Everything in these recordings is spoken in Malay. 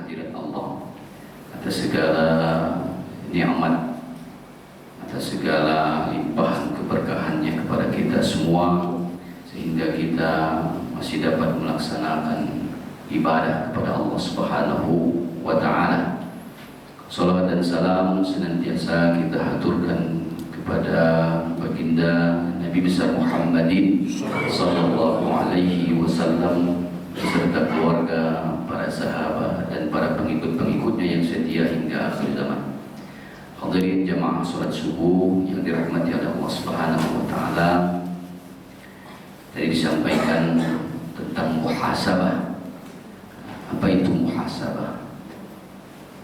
kehadirat Allah, atas segala nikmat, atas segala limpahan keberkahannya kepada kita semua, sehingga kita masih dapat melaksanakan ibadah kepada Allah Subhanahu wa Ta'ala. Salawat dan salam senantiasa kita haturkan kepada baginda Nabi besar Muhammadin sallallahu alaihi wasallam beserta keluarga, para sahabat dan para pengikut-pengikutnya yang setia hingga akhir zaman. Hadirin jamaah salat subuh yang dirahmati oleh Allah Subhanahu wa Ta'ala. Tadi disampaikan tentang muhasabah. Apa itu muhasabah?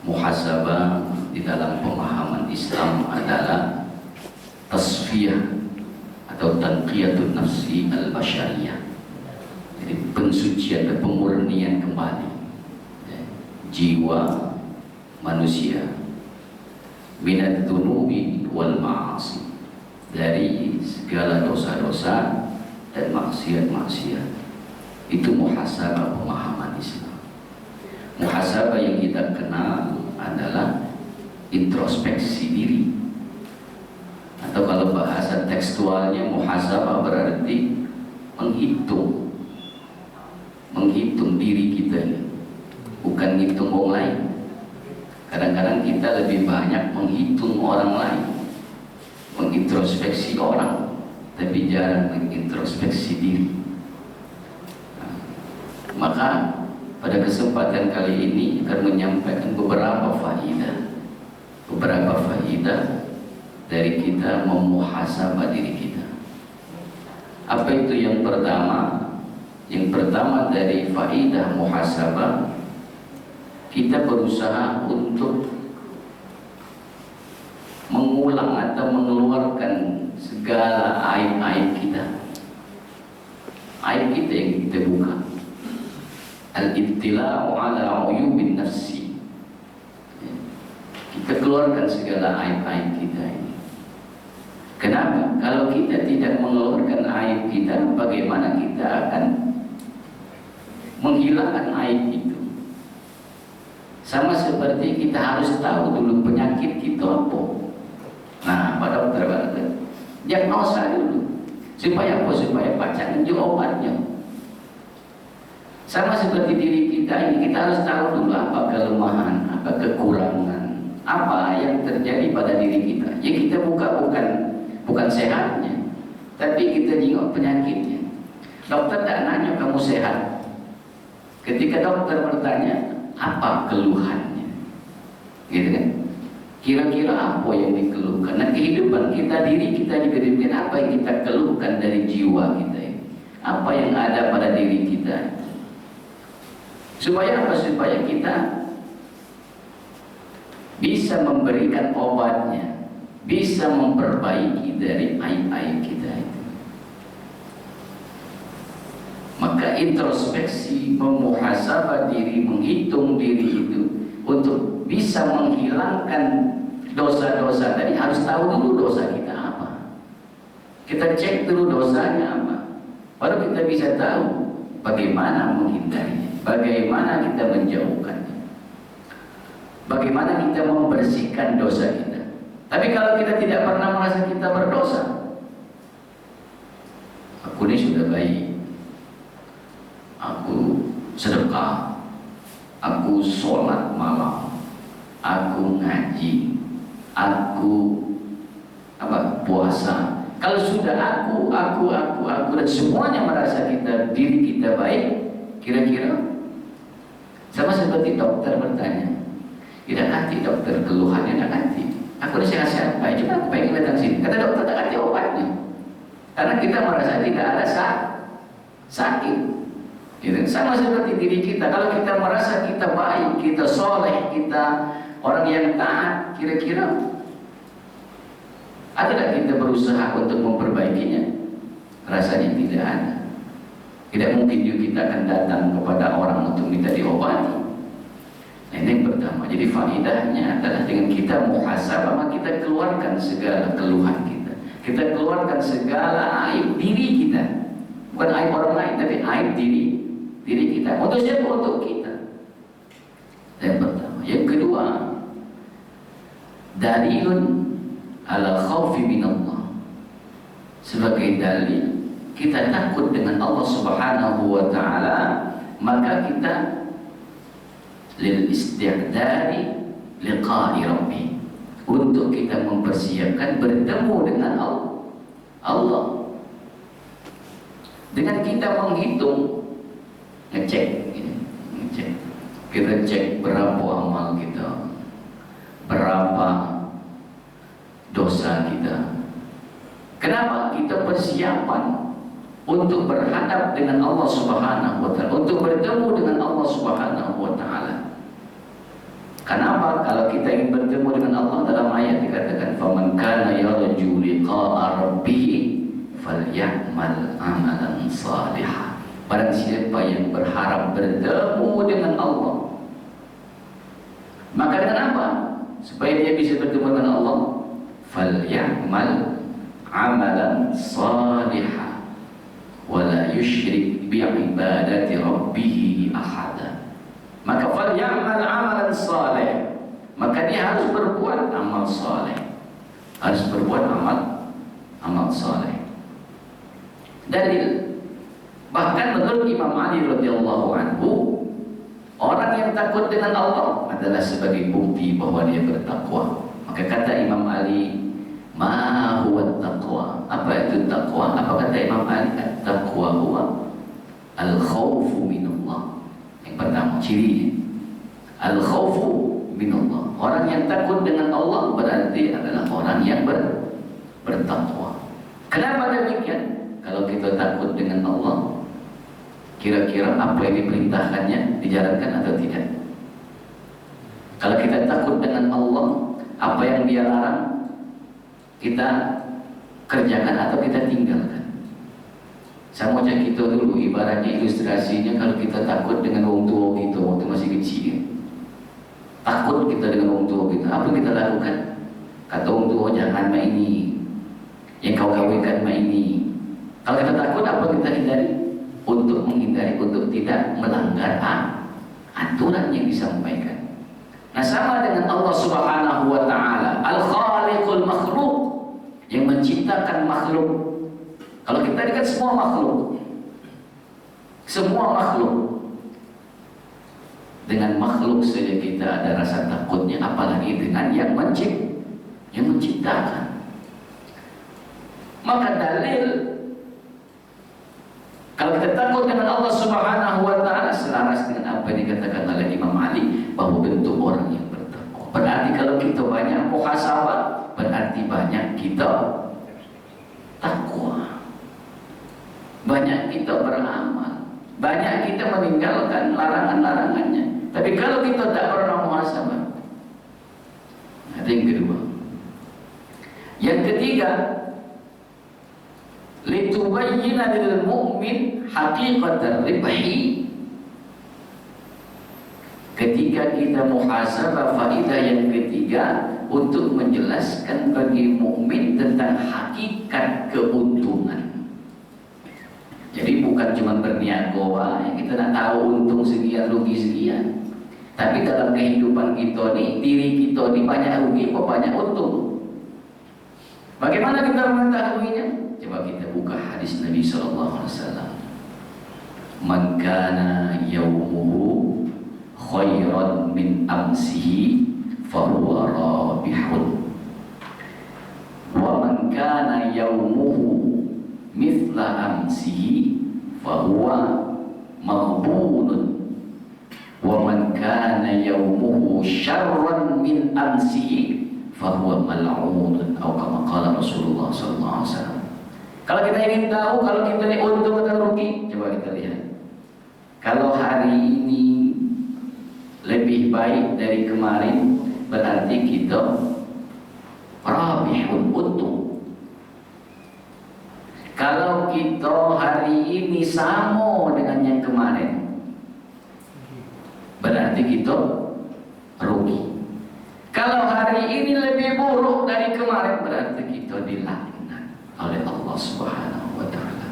Muhasabah di dalam pemahaman Islam adalah tasfiyah atau tanqiyatun nafsi al-basyariyah. Jadi pensucian dan pemurnian kembali jiwa manusia minad dunubi wal ma'asi, dari segala dosa-dosa dan maksiat-maksiat. Itu muhasabah pemahaman Islam. Muhasabah yang kita kenal adalah introspeksi diri, atau kalau bahasa tekstualnya muhasabah berarti menghitung diri kita, bukan menghitung orang lain. Kadang-kadang kita lebih banyak menghitung orang lain, mengintrospeksi orang, tapi jarang mengintrospeksi diri. Maka pada kesempatan kali ini akan menyampaikan beberapa faidah dari kita memuhasabah diri kita. Apa itu yang pertama? Yang pertama dari faidah muhasabah, kita berusaha untuk mengulang atau mengeluarkan segala aib-aib kita. Aib kita yang kita buka. Al-ibtila'u ala uyubin nafsi. Kita keluarkan segala aib-aib kita ini. Kenapa? Kalau kita tidak mengeluarkan aib kita, bagaimana kita akan menghilangkan aib itu? Sama seperti kita harus tahu dulu penyakit kita apa. Nah, Pak Dokter, diagnosa dulu. Supaya apa? Supaya pacaran juga obatnya. Sama seperti diri kita ini, kita harus tahu dulu apa kelemahan, apa kekurangan, apa yang terjadi pada diri kita. Ya kita bukan sehatnya, tapi kita jenguk penyakitnya. Dokter tak nanya kamu sehat. Ketika dokter bertanya apa keluhannya, gitu kan? Kira-kira apa yang dikeluhkan? Nah, kehidupan kita, diri kita juga diberikan apa yang kita keluhkan dari jiwa kita ini. Apa yang ada pada diri kita. Supaya apa? Supaya kita bisa memberikan obatnya, bisa memperbaiki dari aib-aib kita itu. Maka introspeksi, memuhasabah diri, menghitung diri itu untuk bisa menghilangkan dosa-dosa tadi, harus tahu dulu dosa kita apa. Kita cek dulu dosanya apa, baru kita bisa tahu bagaimana menghindarinya, bagaimana kita menjauhkannya, bagaimana kita membersihkan dosa kita. Tapi kalau kita tidak pernah merasa kita berdosa, aku ini sudah baik, aku sedekah, aku sholat malam, aku ngaji, aku puasa. Kalau sudah aku dan semuanya merasa diri kita baik, kira-kira sama seperti dokter bertanya, tidak nanti dokter keluhannya tidak nanti. Aku ini sehat-sehat baik, cuma aku pengen datang sini. Kata dokter tak ganti obatnya, karena kita merasa tidak ada sakit. Gitu. Sama seperti diri kita, kalau kita merasa kita baik, kita soleh, kita orang yang taat, kira-kira adakah kita berusaha untuk memperbaikinya? Rasanya tidak ada. Tidak mungkin juga kita akan datang kepada orang untuk minta diobati. Nah, ini yang pertama. Jadi faedahnya adalah dengan kita muhasabah, maka kita keluarkan segala keluhan kita. Kita keluarkan segala aib diri kita. Bukan aib orang lain, tapi aib diri kita. Untuk siapa? Untuk kita. Yang dalilun ala khawfi minallah, sebagai dalil kita takut dengan Allah Subhanahu wa ta'ala, maka kita lil isti'dari liqa'i rabbi, untuk kita mempersiapkan bertemu dengan Allah. Dengan kita menghitung, ngecek, kita cek berapa amal kita, berapa dosa kita. Kenapa? Kita persiapan untuk berhadap dengan Allah Subhanahu wa ta'ala, untuk bertemu dengan Allah Subhanahu wa ta'ala. Kenapa? Kalau kita ingin bertemu dengan Allah, dalam ayat dikatakan faman kana yarju liqa'a rabbih falyamal amalan salihah. Barang siapa yang berharap bertemu dengan Allah, maka dengan apa? Supaya dia bisa bertemu dengan Allah, falyamal amalan salihah wala yusyrik bi'ibadati rabbih ahada. Maka falyamal amalan salih, maka dia harus berbuat amal saleh, harus berbuat amal saleh. Dalil, bahkan menurut Imam Ali radhiyallahu anhu, orang yang takut dengan Allah adalah sebagai bukti bahwa dia bertakwa. Maka kata Imam Ali, ma huwa taqwa? Apa itu takwa? Apa kata Imam Ali? At-taqwa huwa al-khawfu minallah. Yang pertama cirinya, al-khawfu minallah. Orang yang takut dengan Allah berarti adalah orang yang bertakwa. Kenapa demikian? Kalau kita takut dengan Allah, kira-kira apa yang diperintahkannya dijalankan atau tidak? Kalau kita takut dengan Allah, apa yang dia larang kita kerjakan atau kita tinggalkan? Sama aja kita dulu, ibaratnya ilustrasinya, kalau kita takut dengan orang tua kita waktu masih kecil, takut kita dengan orang tua kita, apa yang kita lakukan? Kata orang tua, jangan main ini, yang kau kawinkan main ini. Kalau kita takut, apa kita hindari? Untuk menghindari, untuk tidak melanggar aturan yang disampaikan. Nah, sama dengan Allah Subhanahu wa ta'ala, al-khaliqul makhluk, yang menciptakan makhluk. Kalau kita ini kan semua makhluk, semua makhluk. Dengan makhluk saja kita ada rasa takutnya, apalagi dengan yang menciptakan. Maka dalil, kalau kita takut dengan Allah Subhanahu wa ta'ala, selaras dengan apa yang dikatakan oleh Imam Ali, bahwa bentuk orang yang bertakwa. Berarti kalau kita banyak muhasabah, berarti banyak kita takwa, banyak kita beramal, banyak kita meninggalkan larangan-larangannya. Tapi kalau kita tak pernah muhasabah, ada yang kedua. Yang ketiga, litubayyina lil mu'min haqiqatar ribhi. Ketika kita muhasabah, faedah yang ketiga, untuk menjelaskan bagi mukmin tentang hakikat keuntungan. Jadi bukan cuma berniat goa, kita nak tahu untung sekian, rugi sekian. Tapi dalam kehidupan kita ni, diri kita ni banyak rugi atau banyak untung. Bagaimana kita mengetahuinya? Coba kita buka hadis Nabi SAW. Man kana yawmuhu khairan min amsihi fahuwa rabihun, wa man kana yawmuhu mithla amsihi fahuwa maghbunun, wa man kana yawmuhu syarran min amsihi fahuwa mal'unun, atau kama qala Rasulullah sallallahu alaihi wasallam. Kalau kita ingin tahu kalau kita ini untung atau rugi, coba kita lihat. Kalau hari ini lebih baik dari kemarin, berarti kita rabihun, untung. Kalau kita hari ini sama dengan yang kemarin, berarti kita rugi. Kalau hari ini lebih buruk dari kemarin, berarti kita dilaknat oleh Allah Subhanahu wa ta'ala.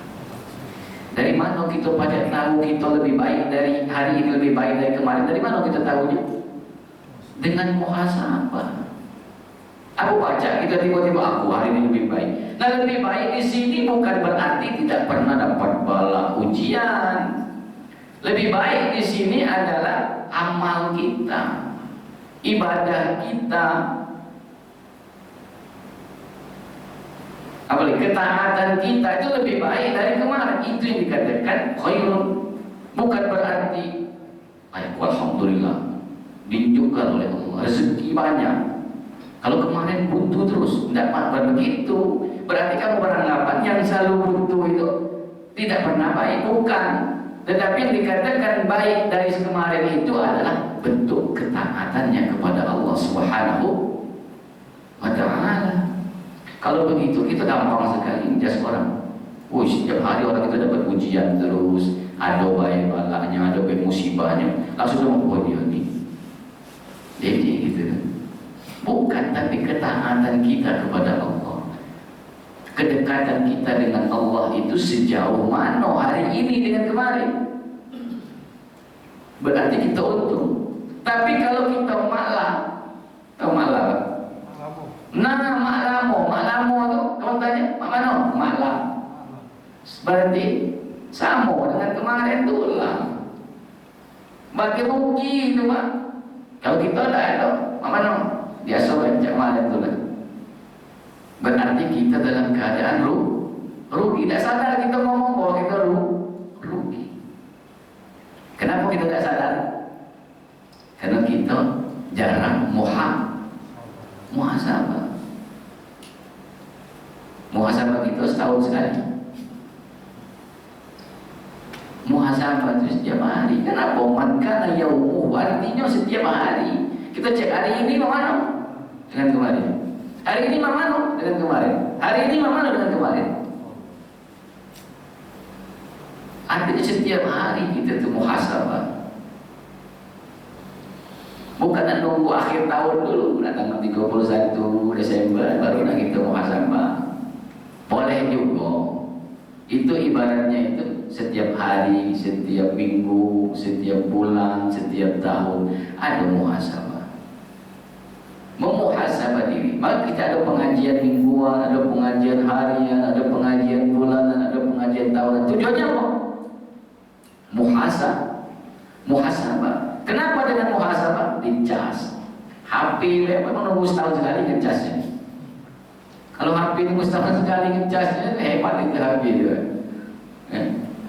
Dari mana kita pada tahu kita lebih baik dari hari ini, lebih baik dari kemarin? Dari mana kita tahunya? Dengan muhasabah. Aku baca kita tiba-tiba aku hari ini lebih baik. Nah, lebih baik di sini bukan berarti tidak pernah dapat bala ujian. Lebih baik di sini adalah amal kita, ibadah kita, apalagi ketaatan kita itu lebih baik dari kemarin. Itu yang dikatakan khairun. Bukan berarti alhamdulillah ditunjukkan oleh Allah rezeki banyak. Kalau kemarin buntu terus, tidak begitu. Berarti kamu beranggapan yang selalu buntu itu tidak pernah baik, bukan. Tetapi yang dikatakan baik dari kemarin itu adalah bentuk ketaatannya kepada Allah Subhanahu wa Ta'ala. Kalau begitu kita gampang sekali menjas orang. Setiap hari orang itu dapat ujian terus, ada baik balanya, ada baik musibahnya, langsung dia ini. Jadi gitu. Bukan, tapi ketaatan kita kepada Allah, kedekatan kita dengan Allah itu sejauh mana hari ini dengan kemarin. Berarti kita untung. Tapi kalau kita malah, tahu malah? Maklamo tu, kamu tanya, mak mana? Malah. Berarti sama dengan kemarin tu lah. Bagi rugi tu mak. Kalau kita tak ada, mak mana? Biasa baca malam tu lah. Berarti kita dalam keadaan rugi. Tak sadar kita ngomong bahwa kita rugi. Kenapa kita tak sadar? Karena kita jarang muhasabah. Muhasabah kita setahun sekali. Muhasabah itu setiap hari. Kenapa? Man kana yaumuhu, artinya setiap hari. Kita cek hari ini mana dengan kemarin. Hari ini mana dengan kemarin. Hari ini mana dengan kemarin. Artinya setiap hari kita itu muhasabah. Bukan nunggu akhir tahun dulu, tanggal 31 Desember baru nak kita muhasabah. Boleh juga. Itu ibaratnya itu setiap hari, setiap minggu, setiap bulan, setiap tahun ada muhasabah. Memuhasabah diri. Maka kita ada pengajian mingguan, ada pengajian harian, ada pengajian bulanan, ada pengajian tahunan. Tujuannya apa? Muhasabah. Kenapa dengan muhasabah? Dicas. HP memang nunggu setahun sekali ngecasnya. Kalau HP nunggu setahun sekali ngecasnya, hebat itu HP juga.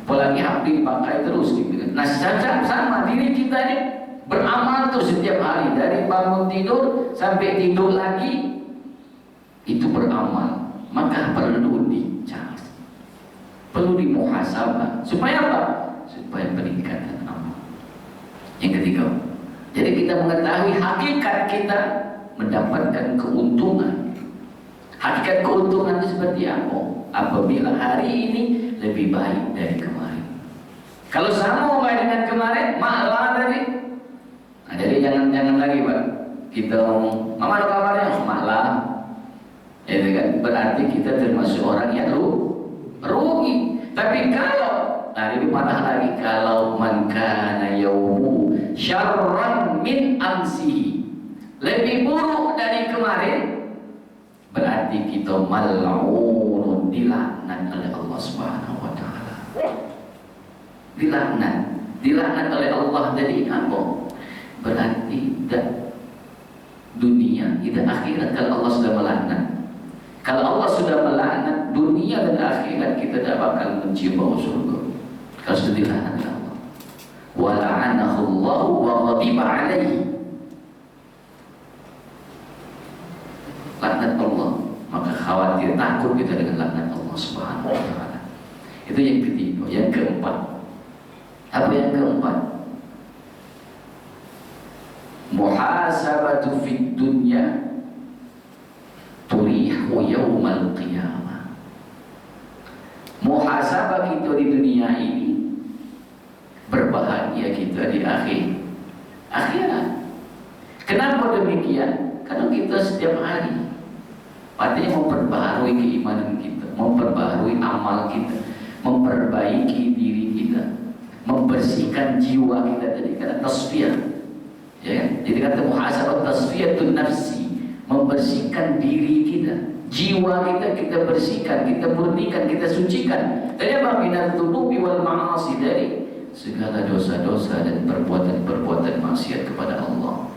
Apalagi HP dipakai terus gitu. Nah, sama diri kita ini beramal tuh setiap hari, dari bangun tidur sampai tidur lagi itu beramal. Maka perlu dicas, perlu dimuhasabah. Supaya apa? Supaya peningkatan amal. Yang ketiga, jadi kita mengetahui hakikat kita mendapatkan keuntungan. Hakikat keuntungan itu seperti apa? Apabila hari ini lebih baik dari kemarin. Kalau sama baik dengan kemarin, malah tadi. Nah, jadi jangan lagi Pak. Kita mana kabarnya? Malah. Itu kan berarti kita termasuk orang yang rugi. Tapi kalau ini parah lagi, kalau man kana yaumu syarran min amsihi, lebih buruk dari kemarin, berarti kita mal'unun, dilaknat oleh Allah Subhanahu wa Ta'ala. Dilaknat oleh Allah. Jadi apa? Berarti dunia tidak akhirat kalau Allah sudah melaknat. Kalau Allah sudah melaknat dunia dan akhirat, kita tidak bakal mencium bau surga. Kalau sudah dilaknat oleh Allah. Wa la'anahu Allah wa ghadiba alaihi. Laknat Allah, maka khawatir, takut kita dengan laknat Allah Subhanahu wa Ta'ala. Itu yang ketiga. Yang keempat, apa yang keempat? Muhasabatu fid dunya turihu yaumal qiyamah. Muhasabah kita di dunia ini, berbahagia kita di akhirat. Kenapa demikian? Karena kita setiap hari artinya memperbaharui keimanan kita, memperbaharui amal kita, memperbaiki diri kita, membersihkan jiwa kita. Tadi kata tasfiyah, ya kan? Jadi kata muhasabah tasfiyatun nafsi, membersihkan diri kita, jiwa kita bersihkan, kita murnikan, kita sucikan dari apa? Minat dzunubi wal ma'asi, dari segala dosa-dosa dan perbuatan-perbuatan maksiat kepada Allah.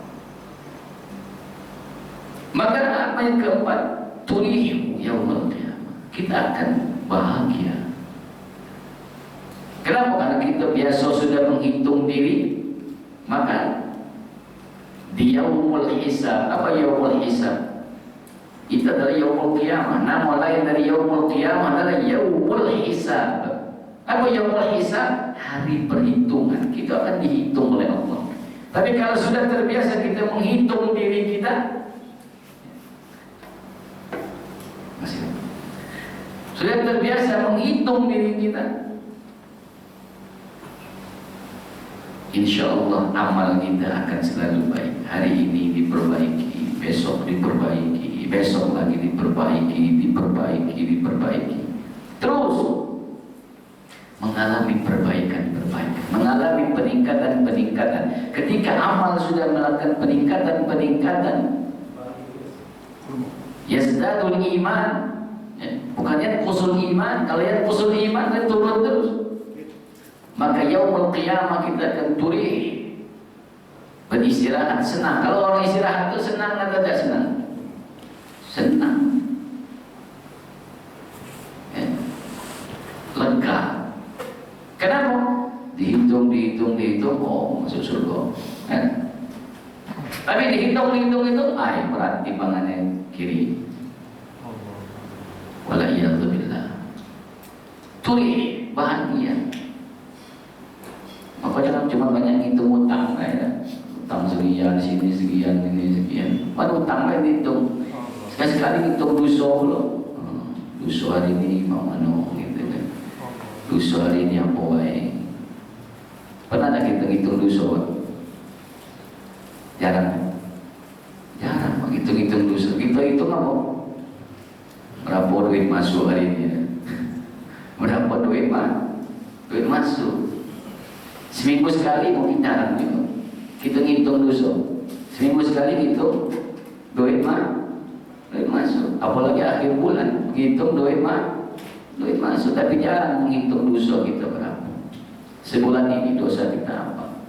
Maka apa yang keempat? Turihu yaumul qiyamah, kita akan bahagia. Kenapa? Karena kita biasa sudah menghitung diri. Maka di yaumul hisab, apa yaumul hisab? Itu adalah yaumul qiyamah. Nama lain dari yaumul qiyamah adalah yaumul hisab. Apa yaumul hisab? Hari perhitungan. Kita akan dihitung oleh Allah. Tapi kalau sudah terbiasa kita menghitung diri kita, sudah terbiasa menghitung diri kita, insya Allah amal kita akan selalu baik. Hari ini diperbaiki, besok diperbaiki, besok lagi diperbaiki, terus mengalami perbaikan, mengalami peningkatan. Ketika amal sudah melakukan peningkatan, yazdadul iman, bukannya kusul iman. Kalau yang kusul iman kan turun terus. Maka yaumul qiyamah kita akan turih, beristirahat, senang. Kalau orang istirahat itu senang atau tidak senang? Senang, lega. Kenapa? Dihitung, oh masuk surga. Tapi dihitung itu, berat timbangannya kiri. Wala'iyadzubillah. Turih, bahagia. Apa jangan cuma banyak hitung utang, utang sekian, sini sekian, ini sekian. Mana utang lain hitung. Sekali-sekali hitung dosa loh. Dosa hari ini mau mana gitu kan. Dosa hari ini apa baik. Pernah tak kita hitung dosa? Jarang hitung dosa. Kita hitung apa? Berapa duit masuk hari ini? Berapa duit masuk? Seminggu sekali mungkin jarang juga. Kita ngitung dosa. Seminggu sekali gitu duit masuk. Apalagi akhir bulan ngitung duit masuk. Tapi jarang menghitung dosa kita berapa. Sebulan ini dosa kita apa?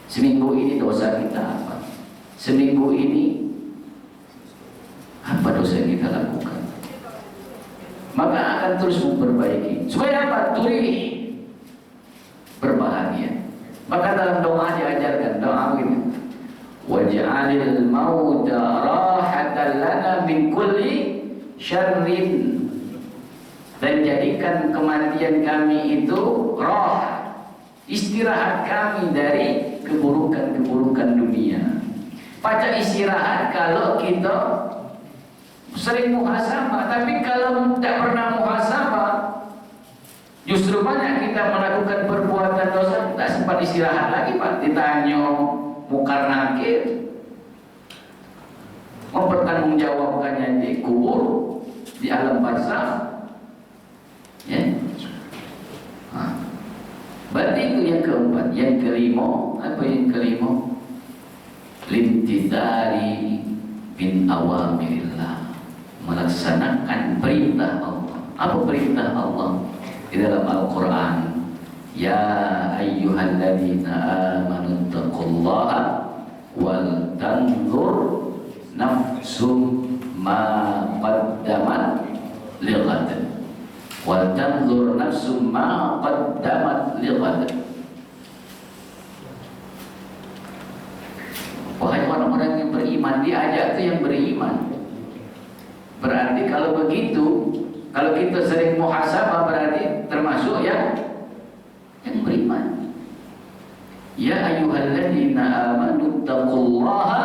Seminggu ini dosa kita apa? Seminggu ini apa dosa yang kita lakukan? Maka akan terus memperbaiki. Supaya apa? Turih, berbahagia. Maka dalam doa diajarkan doa begini, waj'alil mauta rahatan lana min kulli syarrin, dan jadikan kematian kami itu istirahat kami dari keburukan dunia. Pada istirahat kalau kita sering muhasabah, tapi kalau tidak pernah muhasabah, justru banyak kita melakukan perbuatan dosa, tidak sempat istirahat lagi Pak. Ditanya mungkar nakir, mempertanggungjawabkannya di kubur, di alam barzakh. Berarti itu yang keempat. Yang kelima, apa yang kelima? Limtithali bin awamirillah, melaksanakan perintah Allah. Apa perintah Allah? Di dalam Al-Quran, ya ayyuhalladzina amanu taqullaha wal tanzur nafsum ma qaddamat lighad, wal tanzur nafsum ma qaddamat lighad. Wahai orang-orang yang beriman, diajak itu yang beriman. Berarti kalau begitu, kalau kita sering muhasabah, berarti termasuk yang beriman. Ya ayyuhalladzina amanu taqullaha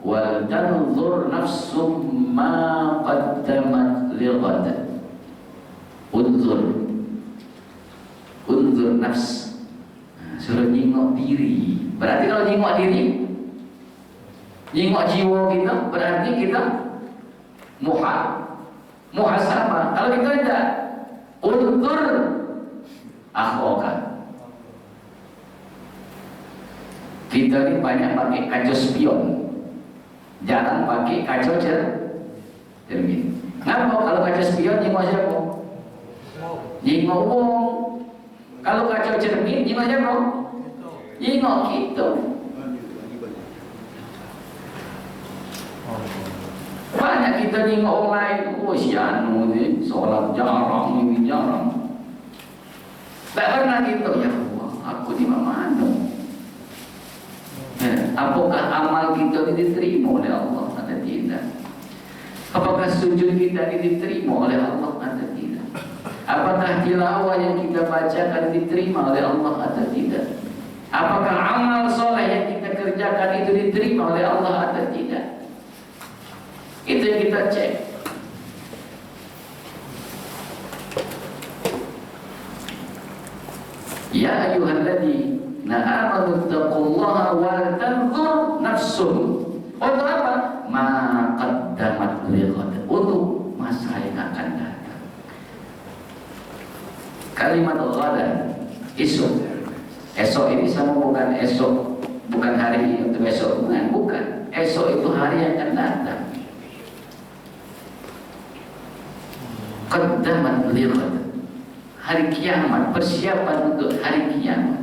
wal tanzur nafsum ma qaddamat lighad. Unzur nafs. Suruh nyingok diri. Berarti kalau nyingok diri, nyingok jiwa kita, berarti kita muhasabah. Kalau kita tidak, unzur akhwaka. Kita ini banyak pakai kaca spion. jarang pakai kaca cermin. Ngapa? Kalau kaca spion nyingok siapa? Nyingok wong. Kalau kaca cermin nyingok siapa? Nyingok kita. Banyak kita nyingok orang lain. Oh si anu ni solat jarang, ini jarang. Tak pernah kita, ya Allah, aku di mana? Apakah amal kita ini diterima oleh Allah atau tidak? Apakah sujud kita ini diterima oleh Allah atau tidak? Apakah tilawah yang kita bacakan diterima oleh Allah atau tidak? Apakah amal soleh yang kita kerjakan itu diterima oleh Allah atau tidak? Itu yang kita cek. Ya ayyuhalladzina amanu taqullaha wal tanzur nafsun. Untuk apa? Ma qaddamat lighad. Untuk masa yang akan datang. Kalimat ghadan, esok. Esok ini sama bukan esok, bukan hari ini untuk esok, bukan. Esok itu hari yang akan datang. Qaddamat lighad. Hari kiamat, persiapan untuk hari kiamat.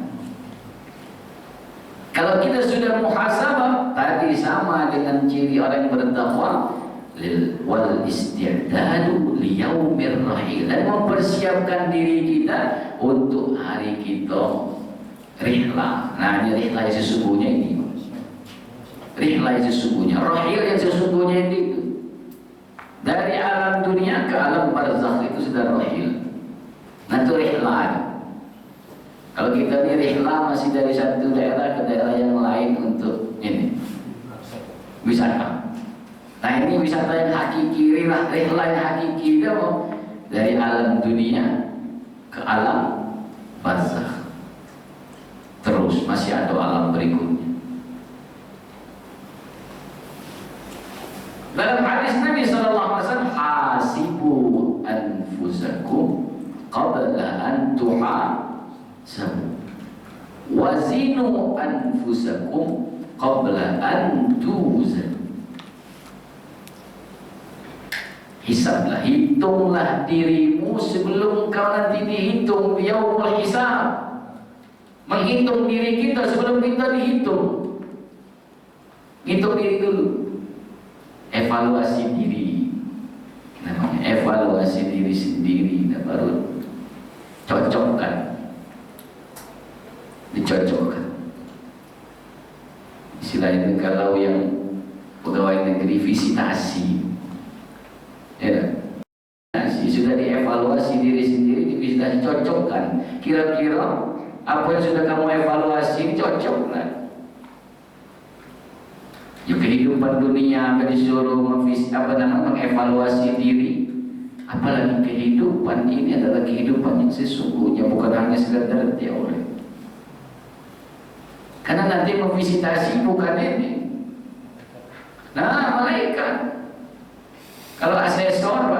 Kalau kita sudah muhasabah, tadi sama dengan ciri orang yang bertakwa, wal isti'dadu liyaumir rahil, dan mempersiapkan diri kita untuk hari kita rihlah. Nah, ini rihlah yang sesungguhnya ini. Rihlah yang sesungguhnya, rahil yang sesungguhnya itu. Dari alam dunia ke alam barzakh itu sudah rahil. Nanti rihlah. Kalau kita ini rihlah masih dari satu daerah ke daerah yang lain untuk ini wisata. Nah ini wisata yang hakiki, rihlah yang hakiki itu dari alam dunia ke alam barzakh. Terus masih ada alam berikutnya. Dalam hadis Nabi SAW, hasibu anfusakum qabla an tuhasabu, wazinu anfusakum qabla an tuzan. Hisablah, hitunglah dirimu sebelum kau nanti dihitung. Yaumul hisab, menghitung diri kita sebelum kita dihitung. Hitung diri dulu, evaluasi diri, namanya evaluasi diri sendiri. Nah, baru cocokkan, dicocokkan. Istilahnya kalau yang pegawai negeri visitasi, ya, sudah dievaluasi diri sendiri, sudah dicocokkan. Kira-kira apa yang sudah kamu evaluasi cocok nggak? Ya, kehidupan dunia disuruh mengevaluasi diri. Apalagi kehidupan ini adalah kehidupan yang sesungguhnya, bukan hanya sekedar teori. Karena nanti memvisitasi bukan ini. Nah, malaikat. Kalau asesor,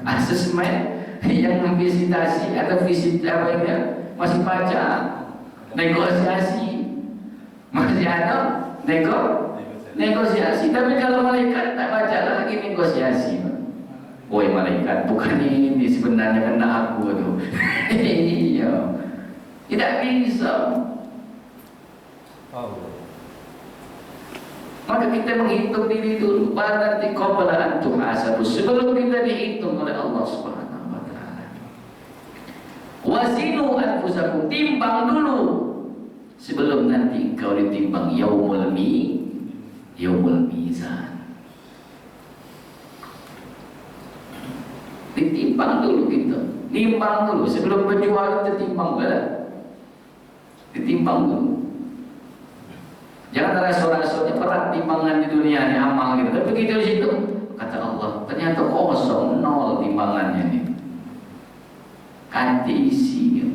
asesmen yang memvisitasi atau visit apa ini masih baca, negosiasi, masih ada negosiasi. Tapi kalau malaikat tak baca lagi negosiasi. Woi malaikat, bukan ini sebenarnya kena aku tuh. Iya, tidak bisa. Maka kita menghitung diri dulu. Baru nanti qabla an tuhasabu, sebelum kita dihitung oleh Allah Subhanahu wa taala. Wazinu anfusakum, timbang dulu sebelum nanti kau ditimbang yaumul mizan. Ditimbang dulu kita, nimbang dulu sebelum berjualan, ditimbang dulu. Ditimbang dulu. Jangan rasul-rasulnya berat timbangan di dunia ini amal gitu. Tapi begitu di situ kata Allah, ternyata kosong, nol timbangannya ini. Ganti isinya.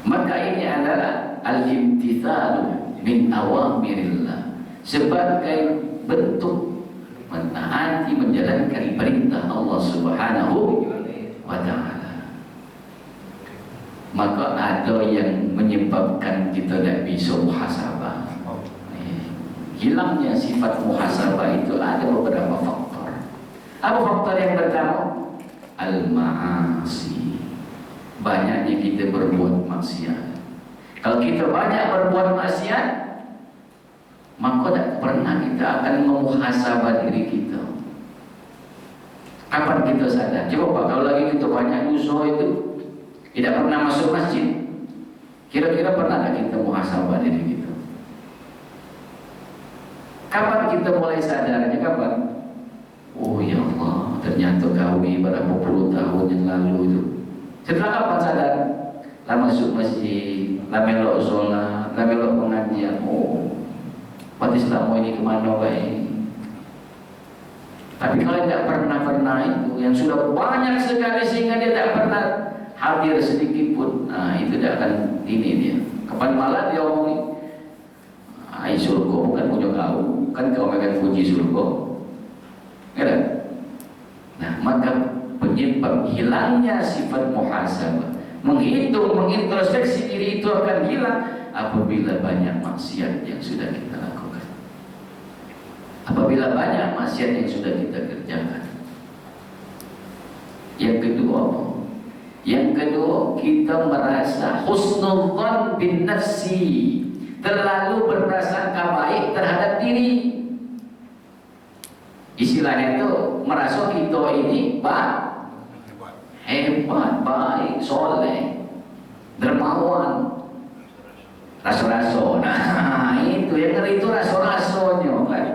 Maka ini adalah al-imtithalu min awamirillah, sebagai bentuk menaati, menjalankan perintah Allah Subhanahu wa ta'ala. Maka ada yang menyebabkan kita tidak bisa muhasabah. hilangnya sifat muhasabah itu ada beberapa faktor. Apa faktor yang pertama? Al-ma'asi. Banyaknya kita berbuat maksiat. Kalau kita banyak berbuat maksiat, maka tak pernah kita akan memuhasabah diri kita. Kapan kita sadar? Coba Pak, kalau lagi kita banyak dosa itu, tidak pernah masuk masjid, kira-kira pernah tak kita muhasabah diri kita? Kapan kita mulai sadarnya? Kapan? Oh ya Allah, ternyata kami berapa puluh tahun yang lalu itu. Setelah kapan sadar? Lah masuk masjid, lah melok sholat, lah melok pengajian. Oh, berarti selama ini kemana baik? Tapi kalau tidak pernah itu, yang sudah banyak sekali sehingga dia tidak pernah hadir sedikit pun, nah itu tidak akan ini dia. Kapan malah dia omongin, ai surga bukan punya kau, kan kau akan puji surga. Ya, nah maka penyebab hilangnya sifat muhasabah, menghitung, mengintrospeksi diri itu akan hilang apabila banyak maksiat yang sudah kita lakukan. Apabila banyak maksiat yang sudah kita kerjakan. Yang kedua, kita merasa husnul bin nafsi, terlalu berprasangka baik terhadap diri. Istilahnya itu merasa kita ini hebat, baik, soleh, dermawan, raso-raso. Nah itu yang ngeri itu raso-rasonya kan.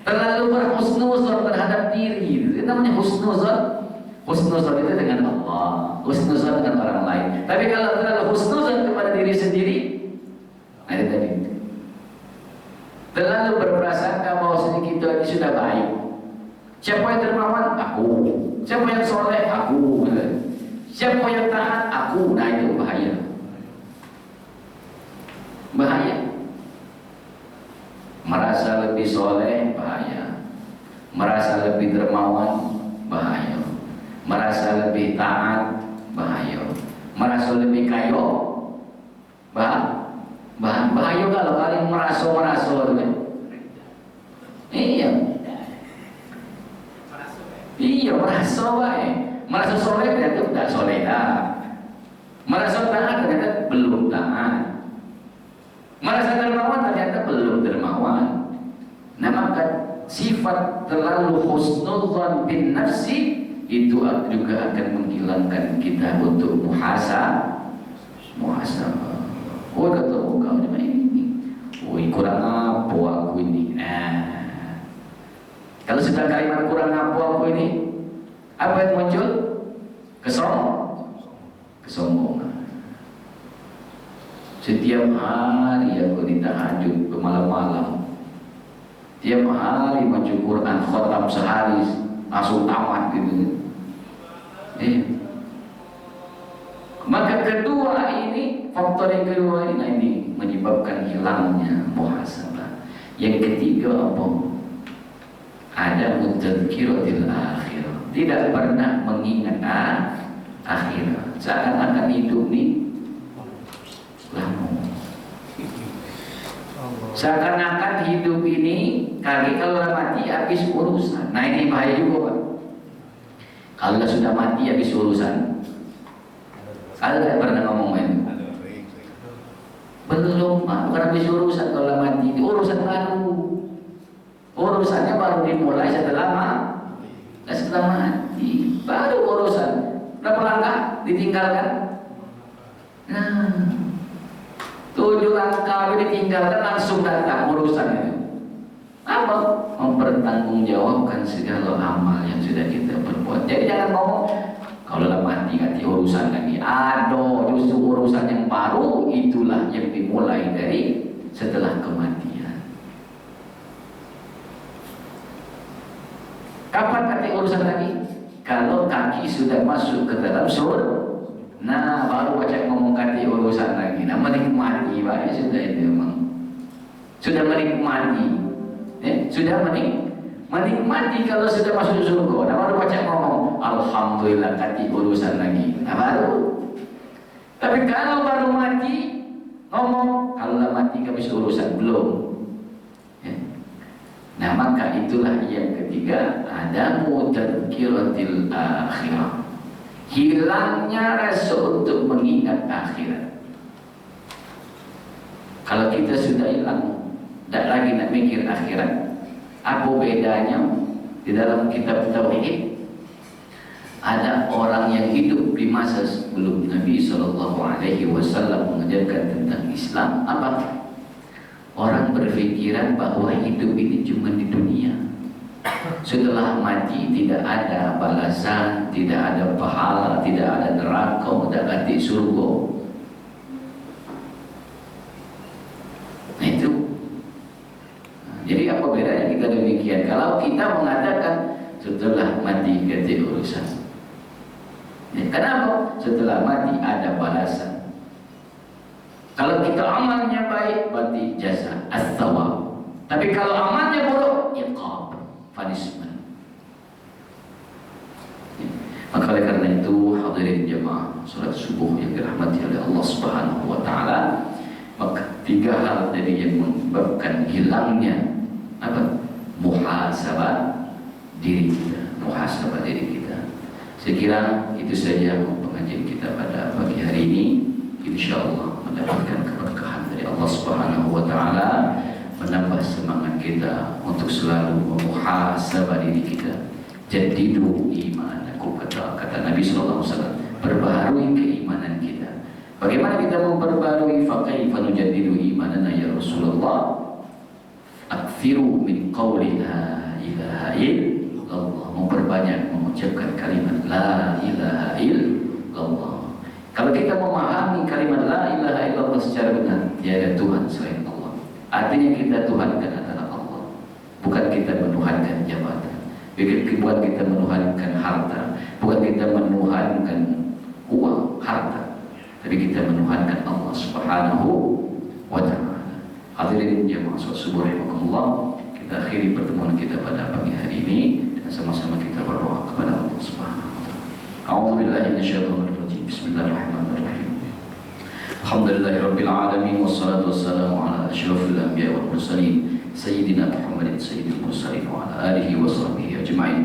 Terlalu berhusnuzon terhadap diri. Itu namanya husnuzon. Husnuzon itu dengan Allah, husnuzon dengan orang lain. Tapi kalau terlalu husnuzon kepada diri sendiri, nah itu tadi. Terlalu berprasangka bahwa kita ini sudah baik. Siapa yang dermawan? Aku. Siapa yang soleh? Aku. Siapa yang taat? Aku. Nah itu bahaya. Bahaya. Merasa lebih soleh, bahaya. Merasa lebih dermawan, bahaya. Merasa lebih taat, bahaya. Merasa lebih kaya, bahaya kalau kalian merasa iya. Iya, merasa baik, merasa soleh ternyata tidak soleh dah, merasa taat ternyata belum taat, merasa dermawan ternyata belum dermawan. Nah maka sifat terlalu husnuzon bin nafsi itu juga akan menghilangkan kita untuk muhasabah. Oh kata kau ini, oh kurang apa aku ini. Nah, kalau sudah kalimat kurang apa aku ini, apa yang muncul? Kesombongan. Setiap hari aku ditahajud malam-malam. Tiap hari baca Quran, khatam sehari, langsung tamat gitu. Maka kedua ini, faktor yang kedua ini menyebabkan hilangnya muhasabah. Yang ketiga apa? Ada mutadzkiratil akhir, tidak pernah mengingat akhirat, seakan-akan hidup ini lama, seakan-akan hidup ini kali kalau mati habis urusan. Nah ini bahaya juga Pak. Kalau sudah mati habis urusan, kalau tidak pernah ngomong itu belum Pak, bukan habis urusan. Kalau mati urusan baru. Urusannya baru dimulai setelah mati, baru urusan. Berapa langkah ditinggalkan? Nah, 7 langkah ditinggalkan langsung datang urusan itu. Apa? Mempertanggungjawabkan segala amal yang sudah kita perbuat. Jadi jangan ngomong kalau mati ganti urusan lagi. Aduh, justru urusan yang baru itulah yang dimulai dari setelah kematian. Kapan kaki urusan lagi? Kalau kaki sudah masuk ke dalam surga, nah baru baca ngomong kaki urusan lagi. Nah menikmati, Pak, sudah itu memang sudah menikmati, sudah menikmati kalau sudah masuk surga. Nah baru baca ngomong, alhamdulillah kaki urusan lagi. Nah baru. Tapi kalau baru mati ngomong, kalau mati habis urusan belum. Nah, maka itulah yang ketiga, adamu tadhkiratil akhirah. Hilangnya rasa untuk mengingat akhirat. Kalau kita sudah hilang, tidak lagi nak mikir akhirat. Apa bedanya di dalam kitab tauhid? Ada orang yang hidup di masa sebelum Nabi SAW mengajarkan tentang Islam. Apa? Orang berpikiran bahwa hidup ini cuma di dunia. Setelah mati tidak ada balasan, tidak ada pahala, tidak ada neraka, tidak ada surga. Nah itu. Jadi apa bedanya kita demikian? Kalau kita mengatakan setelah mati ganti urusan. Ya, kenapa? Setelah mati ada balasan. Kalau kita amalnya baik, berarti jasa, as-thawab. Tapi kalau amalnya buruk, iqab, punishment. Maka oleh karena itu, hadirin jemaah salat subuh yang dirahmati oleh Allah Subhanahu wa taala, maka tiga hal tadi yang menyebabkan hilangnya apa? Muhasabah diri kita, muhasabah diri kita. Saya kira itu saja pengajian kita pada pagi hari ini. Insyaallah mendapatkan keberkahan dari Allah Subhanahu wa taala, menambah semangat kita untuk selalu memuhasabah diri kita. Jadidu imanakum, kata Nabi sallallahu alaihi wasallam, perbaharui keimanan kita. Bagaimana kita memperbarui? Faqaifa nujaddidu imanana ya Rasulullah? Aktsiru min qawli la ilaha illallah, memperbanyak mengucapkan kalimat la ilaha illallah. Kalau kita memahami kalimat la ilaha illallah secara benar, tiada Tuhan selain Allah. Artinya kita tuhankan adalah Allah, bukan kita menuhankan jabatan, bukan kita menuhankan harta, bukan kita menuhankan uang, harta, tapi kita menuhankan Allah Subhanahu wa taala. Hadirin jemaah salat subuh rahimakumullah, kita akhiri pertemuan kita pada pagi hari ini dan sama-sama kita berdoa kepada Allah Subhanahu wa taala. A'udzubillahi minasyaitonir rajim. Bismillahirrahmanirrahim. Alhamdulillahirabbil alamin wassalatu wassalamu ala asyrafil anbiya'i wal mursalin sayyidina Muhammadin sayyidil mursalin wa ala alihi wa sahbihi ajma'in.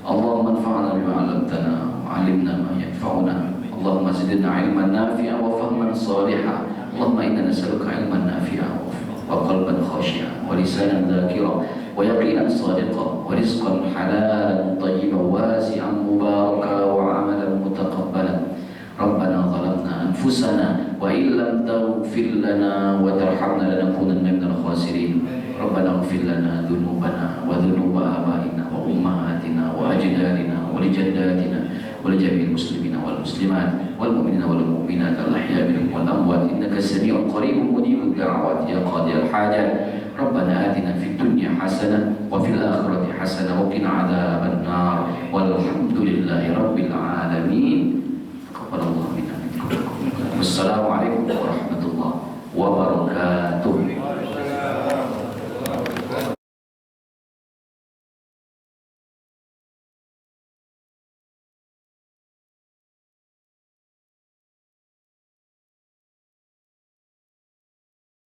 Allahumma anfa'na bima 'allamtana wa 'allimna ma yanfa'una. Allahumma zidna 'ilman nafi'an wa fahman salihan. Allahumma inna nas'aluka 'ilman nafi'an wa qalban khashi'an wa lisanan dhakiran wa yaqinan sadiqan wa rizqan halalan tayyiban wasi'an mubarakan wa 'amalan mutaqabbalan. Rabbana zalamna anfusana wa illam taghfir lana wa tarhamna lanakunanna minal khasirin. Rabbana ighfir lana dhunubana wa dhunuba abaina wa ummahatina wa ajdadina wa lijaddatina wa lijami'il muslimina wal muslimat wal mu'minina wal mu'minat al-ahya'i minhum wal amwat innaka samii'un qariibun mujibud da'awat ya qadiyal hajat. Rabbana atina fid dunya hasanah wa fil akhirati hasanah wa qina adzaban nar. Walhamdulillahi rabbil alamin. Wassalamualaikum warahmatullahi wabarakatuh.